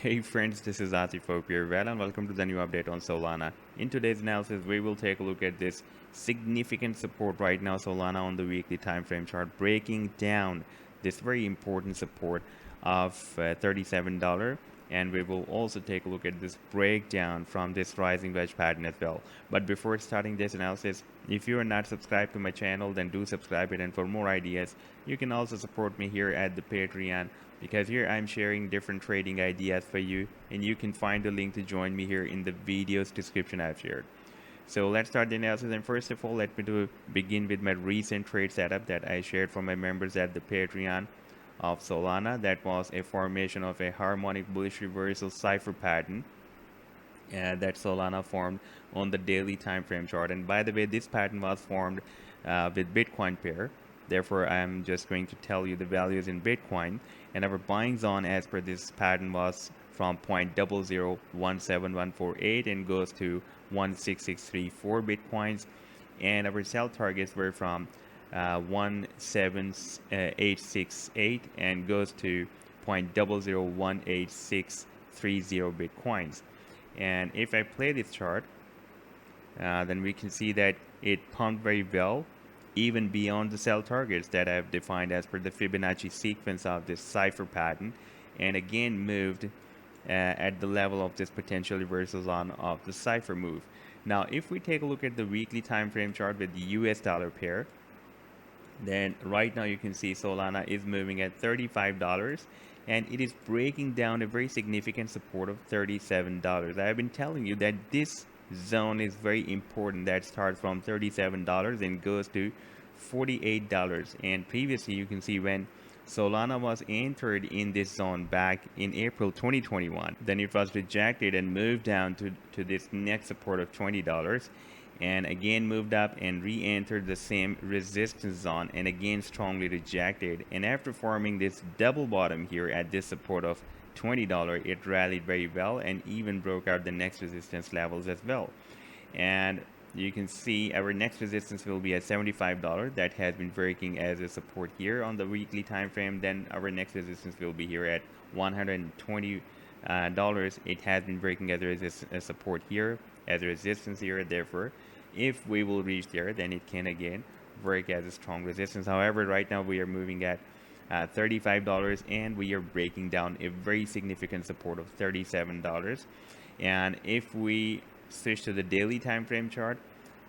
Hey friends, this is Atif Hope here, and welcome to the new update on Solana. In today's analysis, we will take a look at this significant support right now, Solana on the weekly time frame chart, breaking down this very important support of $37. And we will also take a look at this breakdown from this rising wedge pattern as well. But before starting this analysis, if you are not subscribed to my channel, then do subscribe it. And for more ideas, you can also support me here at the Patreon, because here I'm sharing different trading ideas for you, and you can find the link to join me here in the video's description I've shared. So let's start the analysis, and first of all, let me begin with my recent trade setup that I shared for my members at the Patreon of Solana. That was a formation of a harmonic bullish reversal cipher pattern that Solana formed on the daily time frame chart. And by the way, this pattern was formed with Bitcoin pair. Therefore, I'm just going to tell you the values in Bitcoin. And our buying zone as per this pattern was from 0.0017148 and goes to 16634 Bitcoins. And our sell targets were from 17868 and goes to 0.0018630 Bitcoins. And if I play this chart, then we can see that it pumped very well, even beyond the sell targets that I've defined as per the Fibonacci sequence of this cipher pattern, and again moved at the level of this potential reversal zone of the cipher move. Now, if we take a look at the weekly time frame chart with the US dollar pair, then right now you can see Solana is moving at $35, and it is breaking down a very significant support of $37. I have been telling you that this zone is very important, that starts from $37 and goes to $48. And previously you can see when Solana was entered in this zone back in April 2021, then it was rejected and moved down to this next support of $20, and again moved up and re-entered the same resistance zone and again strongly rejected. And after forming this double bottom here at this support of $20, it rallied very well and even broke out the next resistance levels as well. And you can see our next resistance will be at $75. That has been working as a support here on the weekly time frame. Then our next resistance will be here at $120. It has been breaking as a support here, as a resistance here. Therefore, if we will reach there, then it can again work as a strong resistance. However, right now we are moving at $35, and we are breaking down a very significant support of $37. And if we switch to the daily time frame chart,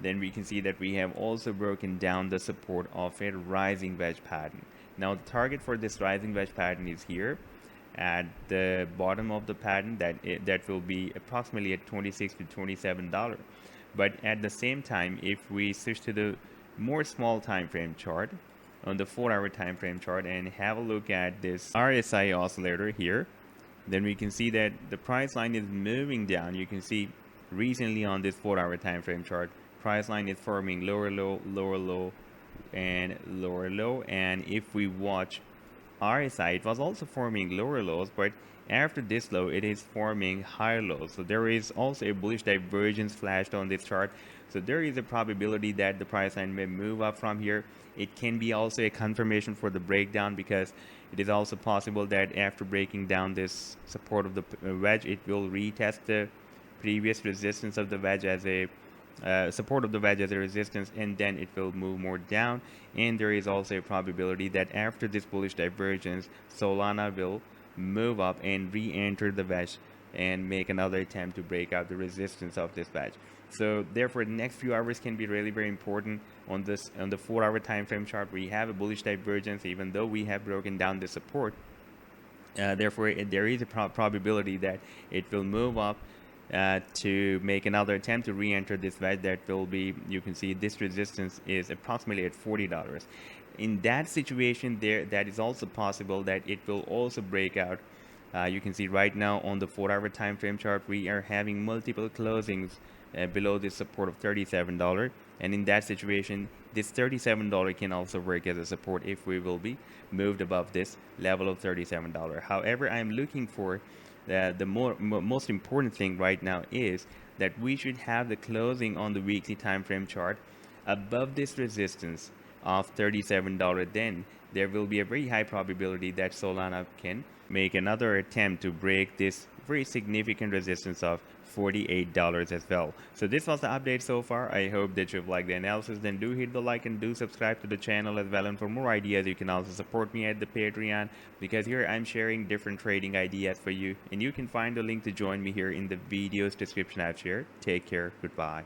then we can see that we have also broken down the support of a rising wedge pattern. Now the target for this rising wedge pattern is here at the bottom of the pattern, that will be approximately at $26 to $27. But at the same time, if we switch to the more small time frame chart, on the 4-hour time frame chart, and have a look at this RSI oscillator here, then we can see that the price line is moving down. You can see recently on this 4-hour time frame chart, price line is forming lower low, lower low, and lower low. And if we watch RSI, it was also forming lower lows, but after this low it is forming higher lows. So there is also a bullish divergence flashed on this chart. So there is a probability that the price line may move up from here. It can be also a confirmation for the breakdown, because it is also possible that after breaking down this support of the wedge, it will retest the previous resistance of the wedge as a support of the wedge as a resistance, and then it will move more down. And there is also a probability that after this bullish divergence, Solana will move up and re-enter the wedge and make another attempt to break out the resistance of this wedge. So therefore, the next few hours can be really very important. On the 4-hour time frame chart, we have a bullish divergence, even though we have broken down the support. Therefore, there is a probability that it will move up to make another attempt to re-enter this wedge. That will be, you can see this resistance is approximately at $40. In that situation, that is also possible that it will also break out. You can see right now on the 4-hour time frame chart, we are having multiple closings below this support of $37. And in that situation, this $37 can also work as a support if we will be moved above this level of $37. However, I'm looking for the most important thing right now is that we should have the closing on the weekly time frame chart above this resistance of $37. Then there will be a very high probability that Solana can make another attempt to break this very significant resistance of $48 as well. So this was the update so far. I hope that you've liked the analysis. Then do hit the like and do subscribe to the channel as well. And for more ideas, you can also support me at the Patreon, because here I'm sharing different trading ideas for you. And you can find the link to join me here in the video's description I've shared. Take care. Goodbye.